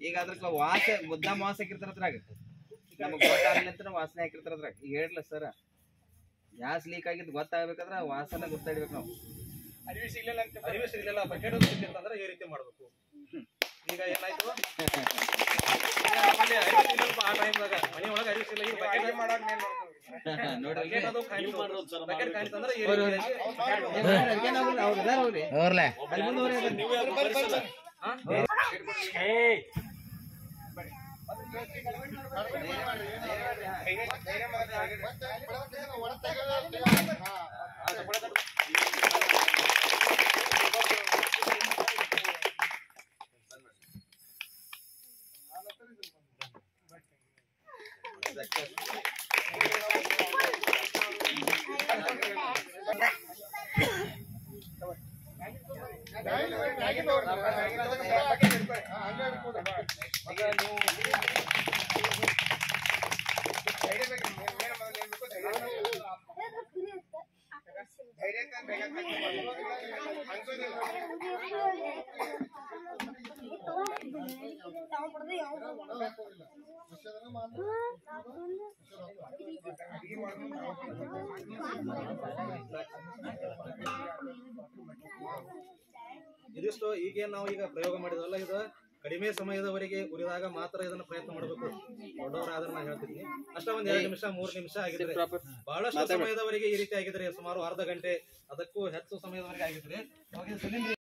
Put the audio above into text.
ಈಗ ಅದ್ರಕ್ಕೆ ವಾಸ ಮುದ್ದಾಮ ವಾಸ ಹಾಕಿರ್ತಾರ ಅದ್ರಾಗ ನಮಗೆ ಗೊತ್ತಾಗಲಿ ಅಂತ ವಾಸನೆ ಹಾಕಿರ್ತಾರ ಅದ್ರಾಗ. ಈಗ ಹೇಳ್ಲ ಸರ್, ಗ್ಯಾಸ್ ಲೀಕ್ ಆಗಿದ್ದು ಗೊತ್ತಾಗಬೇಕಾದ್ರೆ ವಾಸನೆ ಗೊತ್ತಾಡ್ಬೇಕು ನಾವು. ಅರಿವಿ ಸಿಗ್ಲಿಲ್ಲ ಬಕೆಟ್ ಸಿಕ್ಕಿರ್ತಂದ್ರೆ ಈ ರೀತಿ ಮಾಡ್ಬೇಕು. ಈಗ ಏನಾಯ್ತು ಆ ಟೈಮ್ದಾಗ ಮನೆ ಒಳಗೆ ಅರಿವಿ ಸಿಗಲ್ಲ, ಈಗ ಬಕೆಟ್ ನೋಡ್ರಿ ಬಕೆಟ್ ಕಾಣಿಸ್ತಂದ್ರೆ ಈ ಇದಿಷ್ಟು ಈಗೇನು ನಾವು ಈಗ ಪ್ರಯೋಗ ಮಾಡಿದ್ವಲ್ಲ, ಇದು ಕಡಿಮೆ ಸಮಯದವರೆಗೆ ಉರಿದಾಗ ಮಾತ್ರ ಇದನ್ನ ಪ್ರಯತ್ನ ಮಾಡಬೇಕು. ದೊಡ್ಡವರಾದ್ರೆ ನಾನು ಹೇಳ್ತೀನಿ ಅಷ್ಟ ಒಂದ್ 2 ನಿಮಿಷ 3 ನಿಮಿಷ ಆಗಿದ್ರೆ, ಬಹಳಷ್ಟು ಸಮಯದವರೆಗೆ ಈ ರೀತಿ ಆಗಿದ್ರೆ ಸುಮಾರು ಅರ್ಧ ಗಂಟೆ ಅದಕ್ಕೂ ಹೆಚ್ಚು ಸಮಯದವರೆಗೆ ಆಗಿದ್ರೆ